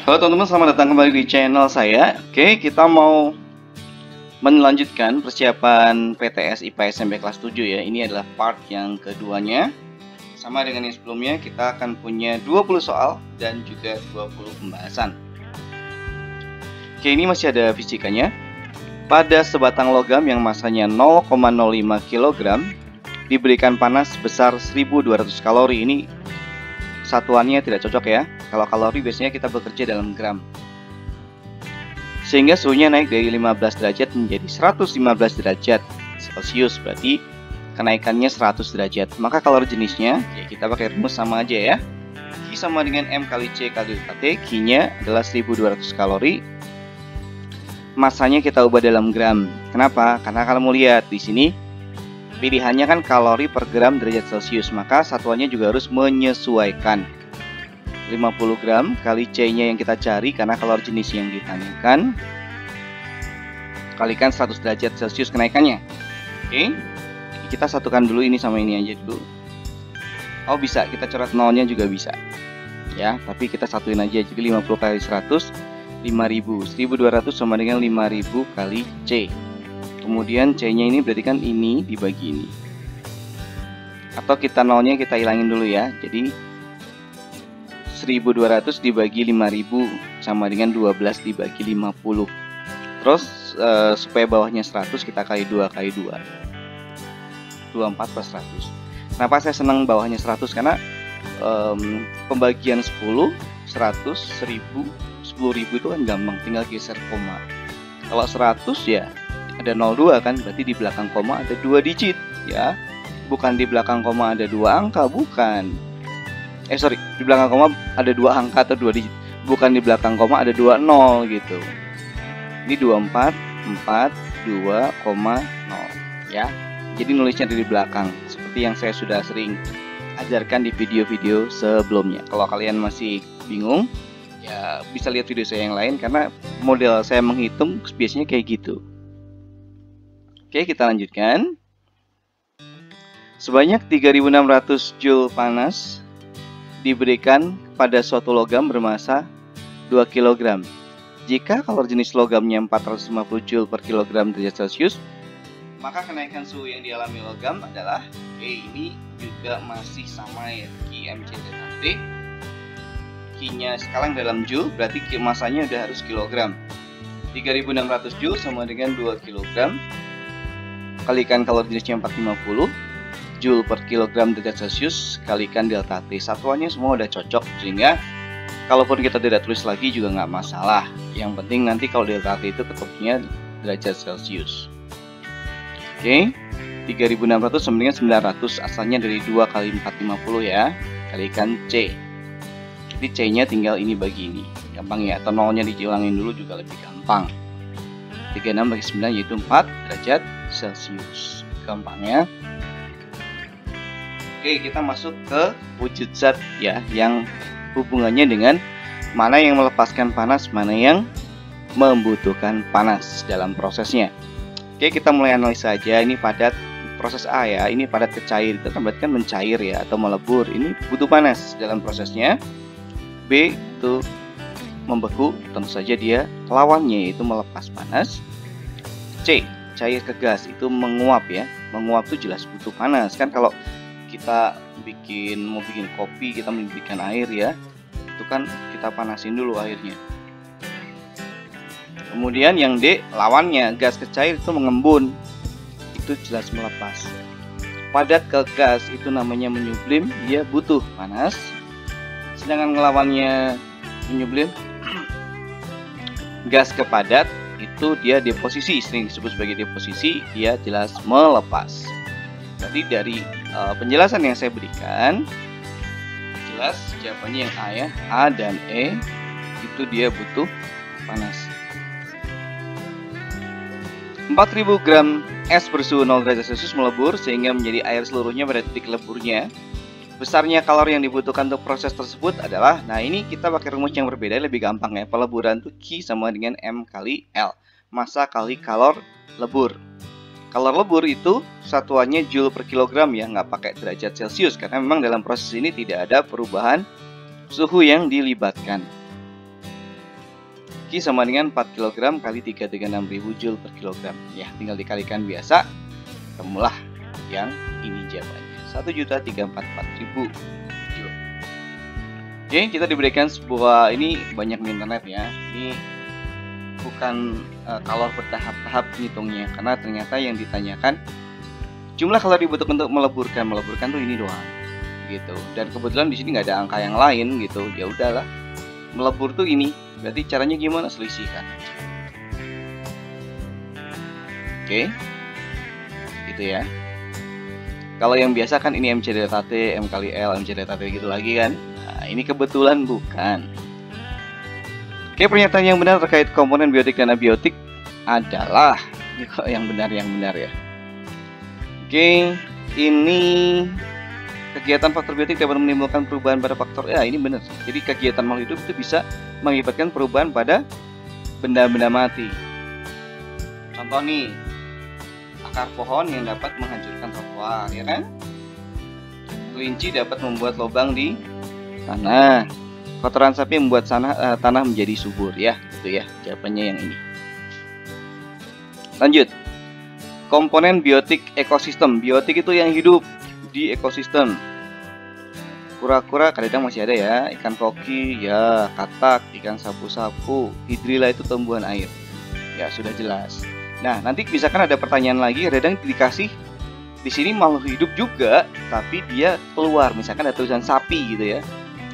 Halo teman-teman, selamat datang kembali di channel saya. Oke, kita mau melanjutkan persiapan PTS IPA SMP kelas 7 ya. Ini adalah part yang keduanya. Sama dengan yang sebelumnya, kita akan punya 20 soal dan juga 20 pembahasan. Oke, ini masih ada fisikanya. Pada sebatang logam yang masanya 0,05 kg diberikan panas sebesar 1200 kalori. Ini satuannya tidak cocok ya. Kalau kalori biasanya kita bekerja dalam gram. Sehingga suhunya naik dari 15 derajat menjadi 115 derajat Celcius. Berarti kenaikannya 100 derajat. Maka kalori jenisnya ya kita pakai rumus sama aja ya. Q sama dengan M kali C kali delta T. Q-nya adalah 1200 kalori. Masanya kita ubah dalam gram. Kenapa? Karena kalau mau lihat di sini pilihannya kan kalori per gram derajat Celcius, maka satuannya juga harus menyesuaikan. 50 gram kali C-nya yang kita cari karena kalori jenis yang ditanyakan, kalikan 100 derajat Celcius kenaikannya. Oke, kita satukan dulu ini sama ini aja dulu. Oh bisa, kita coret nolnya juga bisa ya, tapi kita satuin aja. Jadi 50 kali 100 5000, 1200 sama dengan 5000 kali C. Kemudian C-nya ini berarti kan ini dibagi ini. Atau kita nolnya kita hilangin dulu ya. Jadi 1200 dibagi 5000 sama dengan 12 dibagi 50. Terus supaya bawahnya 100 kita kali 2 kali 2. 24 plus 100. Kenapa saya senang bawahnya 100? Karena pembagian 10, 100, 1000, 10.000 itu kan gampang, tinggal geser koma. Kalau 100 ya ada 02 kan, berarti di belakang koma ada 2 digit ya. Bukan di belakang koma ada 2 angka, bukan. Di belakang koma ada 2 angka atau 2 digit. Bukan di belakang koma ada 2 nol gitu. Ini 24 4 2,0 ya. Jadi nulisnya di belakang seperti yang saya sudah sering ajarkan di video-video sebelumnya. Kalau kalian masih bingung ya bisa lihat video saya yang lain karena model saya menghitung biasanya kayak gitu. Oke, kita lanjutkan. Sebanyak 3600 Joule panas diberikan pada suatu logam bermasa 2 kg. Jika kalori jenis logamnya 450 Joule per kilogram derajat Celcius, maka kenaikan suhu yang dialami logam adalah ini juga masih sama ya, Q M C delta T. Q-nya sekarang dalam Joule, berarti masanya udah harus kilogram. 3600 Joule sama dengan 2 kg. Kalikan kalori jenisnya 450 Joule per kilogram derajat Celcius kalikan delta T. Satuannya semua udah cocok, sehingga kalaupun kita tidak tulis lagi juga nggak masalah. Yang penting nanti kalau delta T itu ketemunya derajat Celcius. Oke, 3600 sama dengan 900, asalnya dari 2 kali 450 ya, kalikan C. Jadi C-nya tinggal ini bagi ini, gampang ya. Atau nolnya dihilangin dulu juga lebih gampang. 36 bagi 9 yaitu 4 derajat Celcius, gampang ya. Oke, kita masuk ke wujud zat ya, yang hubungannya dengan mana yang melepaskan panas, mana yang membutuhkan panas dalam prosesnya. Oke, kita mulai analisa aja. Ini padat, proses A ya, ini padat ke cair, itu berarti kan mencair ya, atau melebur. Ini butuh panas dalam prosesnya. B itu membeku, tentu saja dia lawannya yaitu melepas panas. C, cair ke gas, itu menguap ya. Menguap itu jelas butuh panas kan. Kalau kita mau bikin kopi, kita mendidihkan air ya, itu kan kita panasin dulu airnya. Kemudian yang D, lawannya gas ke cair itu mengembun, itu jelas melepas. Padat ke gas itu namanya menyublim, dia butuh panas. Sedangkan ngelawannya menyublim, gas ke padat, itu dia deposisi, sering disebut sebagai deposisi, dia jelas melepas. Jadi dari penjelasan yang saya berikan, jelas jawabannya yang A ya, A dan E itu dia butuh panas. 4000 gram es bersuhu 0 derajat Celcius melebur sehingga menjadi air seluruhnya pada titik leburnya. Besarnya kalori yang dibutuhkan untuk proses tersebut adalah, nah ini kita pakai rumus yang berbeda, lebih gampang ya. Peleburan itu Q sama dengan M kali L, massa kali kalor lebur. Kalor lebur itu satuannya Joule per kilogram ya, nggak pakai derajat Celcius karena memang dalam proses ini tidak ada perubahan suhu yang dilibatkan. Q sama dengan 4 kg kali 336.000 Joule per kilogram. Ya, tinggal dikalikan biasa. Ketemulah yang ini jawabannya. 1.344.000 Joule. Oke, kita diberikan sebuah, ini banyak di internet ya. Ini bukan kalor bertahap-tahap ngitungnya, karena ternyata yang ditanyakan jumlah kalori dibutuhkan untuk meleburkan tuh ini doang gitu. Dan kebetulan di sini nggak ada angka yang lain gitu. Ya udahlah, melebur tuh ini. Berarti caranya gimana? Selisihkan. Oke, gitu ya. Kalau yang biasa kan ini MC delta T, M kali L, MC delta T gitu lagi kan. Nah, ini kebetulan bukan. Oke, pernyataan yang benar terkait komponen biotik dan abiotik adalah yang benar ya. Oke, ini kegiatan faktor biotik dapat menimbulkan perubahan pada faktor. Ya, ini benar. Jadi kegiatan makhluk hidup itu bisa mengakibatkan perubahan pada benda-benda mati. Contoh nih, akar pohon yang dapat menghancurkan trotoar, ya kan? Kelinci dapat membuat lubang di tanah. Kotoran sapi membuat tanah menjadi subur, ya. Itu ya jawabannya yang ini. Lanjut. Komponen biotik ekosistem. Biotik itu yang hidup di ekosistem. Kura-kura kadang masih ada ya, ikan koki, ya, katak, ikan sapu-sapu, hidrilla itu tumbuhan air. Ya, sudah jelas. Nah, nanti misalkan ada pertanyaan lagi, kadang dikasih di sini makhluk hidup juga, tapi dia keluar, misalkan ada tulisan sapi gitu ya.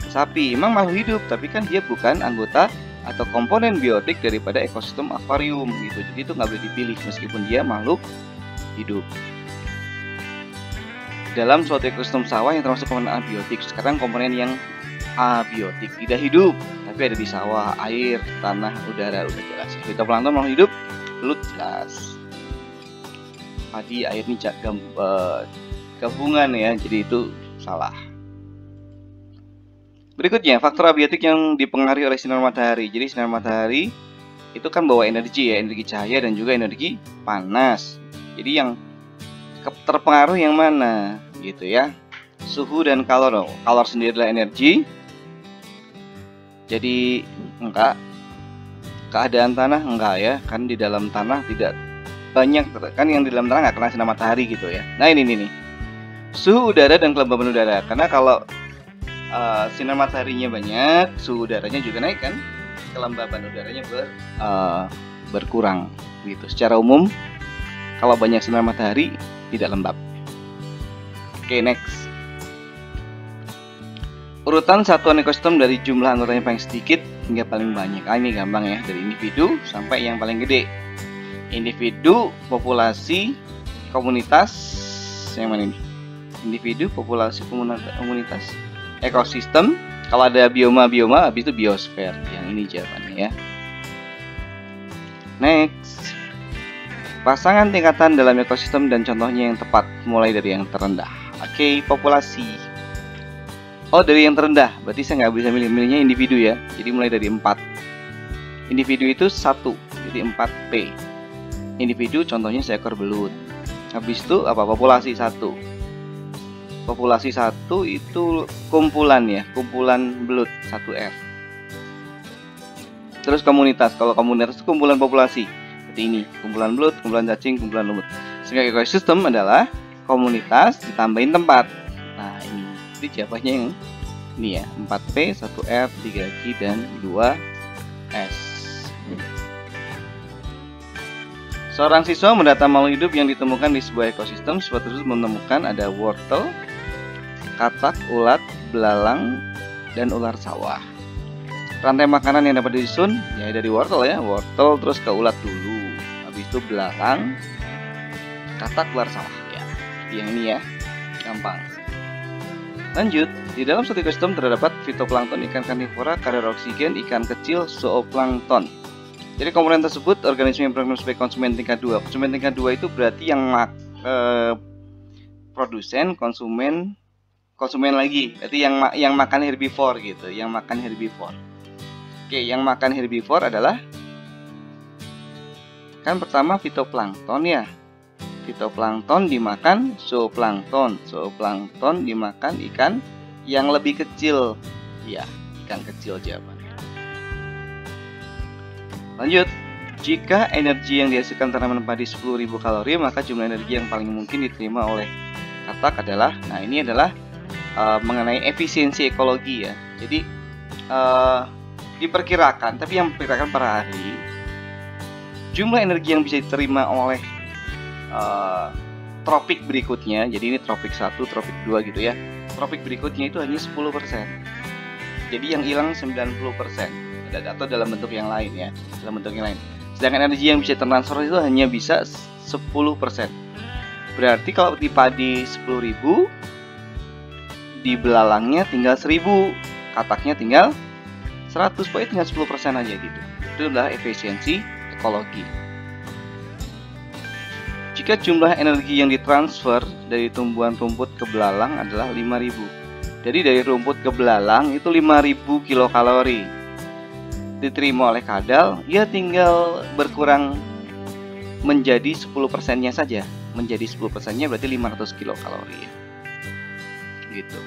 Sapi memang makhluk hidup, tapi kan dia bukan anggota atau komponen biotik daripada ekosistem akuarium gitu. Jadi itu nggak boleh dipilih meskipun dia makhluk hidup. Dalam suatu ekosistem sawah yang termasuk komponen abiotik, sekarang komponen yang abiotik tidak hidup, tapi ada di sawah, air, tanah, udara, udah jelas. Fitoplankton makhluk hidup, belut jelas. Padi, air ini gabungan ya, jadi itu salah. Berikutnya, faktor abiotik yang dipengaruhi oleh sinar matahari. Jadi sinar matahari itu kan bawa energi ya, energi cahaya dan juga energi panas. Jadi yang terpengaruh yang mana gitu ya? Suhu dan kalor. Kalor sendiri adalah energi. Jadi enggak. Keadaan tanah enggak ya, kan di dalam tanah tidak banyak, kan yang di dalam tanah nggak kena sinar matahari gitu ya. Nah ini nih. Suhu udara dan kelembaban udara. Karena kalau sinar mataharinya banyak, suhu udaranya juga naik kan, kelembaban udaranya berkurang gitu. Secara umum kalau banyak sinar matahari tidak lembab. Oke, next. Urutan satuan ekosistem dari jumlah anggotanya paling sedikit hingga paling banyak. Ini gampang ya, dari individu sampai yang paling gede. Individu, populasi, komunitas, yang mana ini? Individu, populasi, komunitas, ekosistem. Kalau ada bioma, habis itu biosfer. Yang ini jawabannya ya. Next. Pasangan tingkatan dalam ekosistem dan contohnya yang tepat, mulai dari yang terendah. Oke, populasi. Oh, dari yang terendah. Berarti saya nggak bisa milih-milihnya individu ya. Jadi mulai dari 4. Individu itu 1, jadi 4P. Individu contohnya seekor belut. Habis itu apa? Populasi 1. Populasi 1 itu kumpulan ya, kumpulan belut 1R. Terus komunitas, kalau komunitas itu kumpulan populasi. Seperti ini, kumpulan belut, kumpulan cacing, kumpulan lumut. Sehingga ekosistem adalah komunitas ditambahin tempat. Nah ini, jadi jawabannya yang ini ya, 4P, 1R, 3Q, dan 2S. Seorang siswa mendata makhluk hidup yang ditemukan di sebuah ekosistem. Siswa tersebut menemukan ada wortel, katak, ulat, belalang, dan ular sawah. Rantai makanan yang dapat disusun ya dari wortel ya, wortel terus ke ulat dulu, habis itu belalang, katak, ular sawah ya. Yang ini ya, gampang. Lanjut, di dalam suatu ekosistem terdapat fitoplankton, ikan karnivora, kadar oksigen, ikan kecil, zooplankton. Jadi komponen tersebut organisme yang berfungsi sebagai konsumen tingkat 2. Konsumen tingkat 2 itu berarti yang produsen, konsumen lagi. Berarti yang makan herbivore gitu, yang makan herbivore. Oke, yang makan herbivore adalah kan pertama fitoplankton ya. Fitoplankton dimakan zooplankton. Zooplankton dimakan ikan yang lebih kecil. Ya, ikan kecil jawabannya. Lanjut, jika energi yang dihasilkan tanaman padi 10.000 kalori, maka jumlah energi yang paling mungkin diterima oleh katak adalah, nah ini adalah mengenai efisiensi ekologi ya. Jadi diperkirakan, tapi yang memperkirakan para ahli, jumlah energi yang bisa diterima oleh tropik berikutnya, jadi ini tropik 1, tropik 2 gitu ya. Tropik berikutnya itu hanya 10%. Jadi yang hilang 90%. Atau dalam bentuk yang lain ya, dalam bentuk yang lain. Sedangkan energi yang bisa transfer itu hanya bisa 10%. Berarti kalau di padi 10.000, di belalangnya tinggal 1.000, kataknya tinggal 100, pokoknya tinggal 10% aja gitu. Itu adalah efisiensi ekologi. Jika jumlah energi yang ditransfer dari tumbuhan rumput ke belalang adalah 5.000. Jadi dari rumput ke belalang itu 5.000 kilokalori. Diterima oleh kadal, ya tinggal berkurang menjadi 10%-nya saja. Menjadi 10%-nya berarti 500 kilokalori ya. Gitu.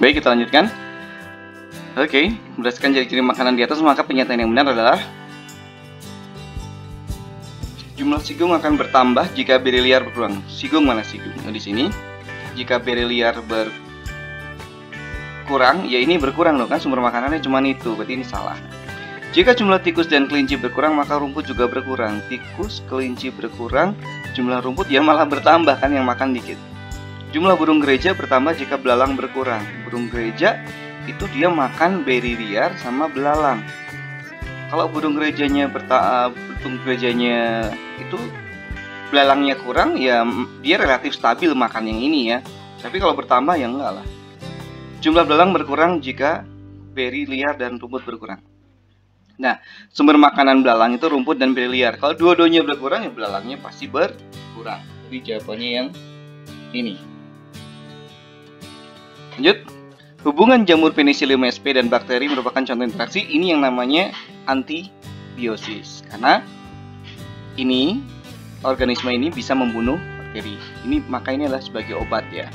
Baik, kita lanjutkan. Oke, berdasarkan ciri-ciri makanan di atas, maka pernyataan yang benar adalah jumlah sigung akan bertambah jika beri liar berkurang. Sigung mana sigung? Nah, di sini jika beri liar berkurang, ya ini berkurang loh kan, sumber makanannya cuma itu, berarti ini salah. Jika jumlah tikus dan kelinci berkurang, maka rumput juga berkurang. Tikus, kelinci berkurang, jumlah rumput ya malah bertambah kan, yang makan dikit. Jumlah burung gereja bertambah jika belalang berkurang. Burung gereja itu dia makan beri liar sama belalang. Kalau burung gerejanya itu belalangnya kurang, ya dia relatif stabil makan yang ini ya. Tapi kalau bertambah ya enggak lah. Jumlah belalang berkurang jika beri liar dan rumput berkurang. Nah, sumber makanan belalang itu rumput dan beri liar. Kalau dua-duanya berkurang, ya belalangnya pasti berkurang. Jadi jawabannya yang ini. Lanjut. Hubungan jamur Penicillium sp dan bakteri merupakan contoh interaksi. Ini yang namanya antibiosis. Karena ini organisme ini bisa membunuh bakteri. Maka ini adalah sebagai obat ya,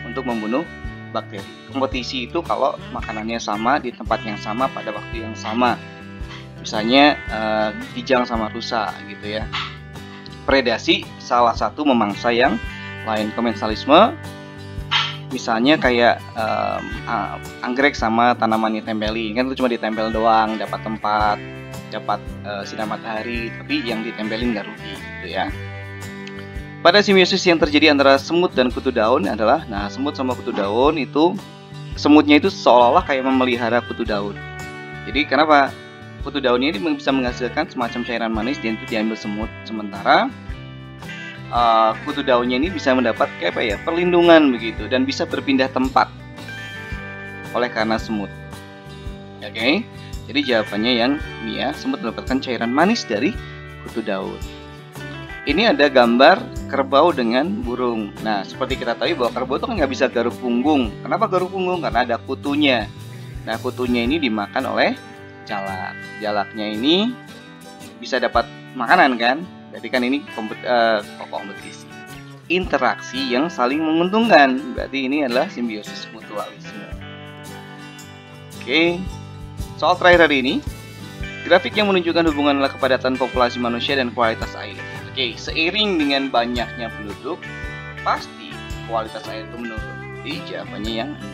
untuk membunuh bakteri. Kompetisi itu kalau makanannya sama di tempat yang sama pada waktu yang sama. Misalnya kijang sama rusa gitu ya. Predasi salah satu memangsa yang lain. Komensalisme misalnya kayak anggrek sama tanaman ditempeli, kan itu cuma ditempel doang, dapat tempat, dapat sinar matahari, tapi yang ditempelin nggak rugi gitu ya. Pada simbiosis yang terjadi antara semut dan kutu daun adalah, nah semut sama kutu daun itu, semutnya itu seolah-olah kayak memelihara kutu daun. Jadi kenapa? Kutu daunnya ini bisa menghasilkan semacam cairan manis dan itu diambil semut, sementara kutu daunnya ini bisa mendapat kayak apa ya, perlindungan begitu, dan bisa berpindah tempat oleh karena semut. Oke, jadi jawabannya yang ini ya, semut mendapatkan cairan manis dari kutu daun. Ini ada gambar kerbau dengan burung. Nah, seperti kita tahu bahwa kerbau itu kan nggak bisa garuk punggung. Kenapa garuk punggung? Karena ada kutunya. Nah, kutunya ini dimakan oleh jalak. Jalaknya ini bisa dapat makanan kan? Jadi kan ini kompetisi, interaksi yang saling menguntungkan. Berarti ini adalah simbiosis mutualisme. Oke, soal terakhir hari ini, grafik yang menunjukkan hubungan kepadatan populasi manusia dan kualitas air. Oke, seiring dengan banyaknya penduduk, pasti kualitas air itu menurun. Jadi jawabannya yang ini.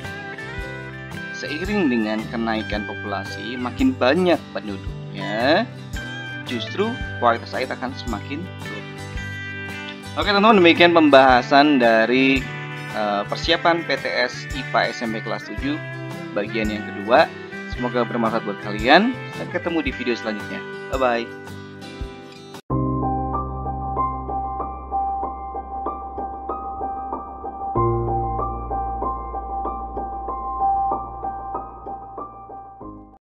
Seiring dengan kenaikan populasi, makin banyak penduduknya, justru kualitas air akan semakin turun. Oke teman-teman, demikian pembahasan dari persiapan PTS IPA SMP kelas 7 bagian yang kedua. Semoga bermanfaat buat kalian dan ketemu di video selanjutnya. Bye bye.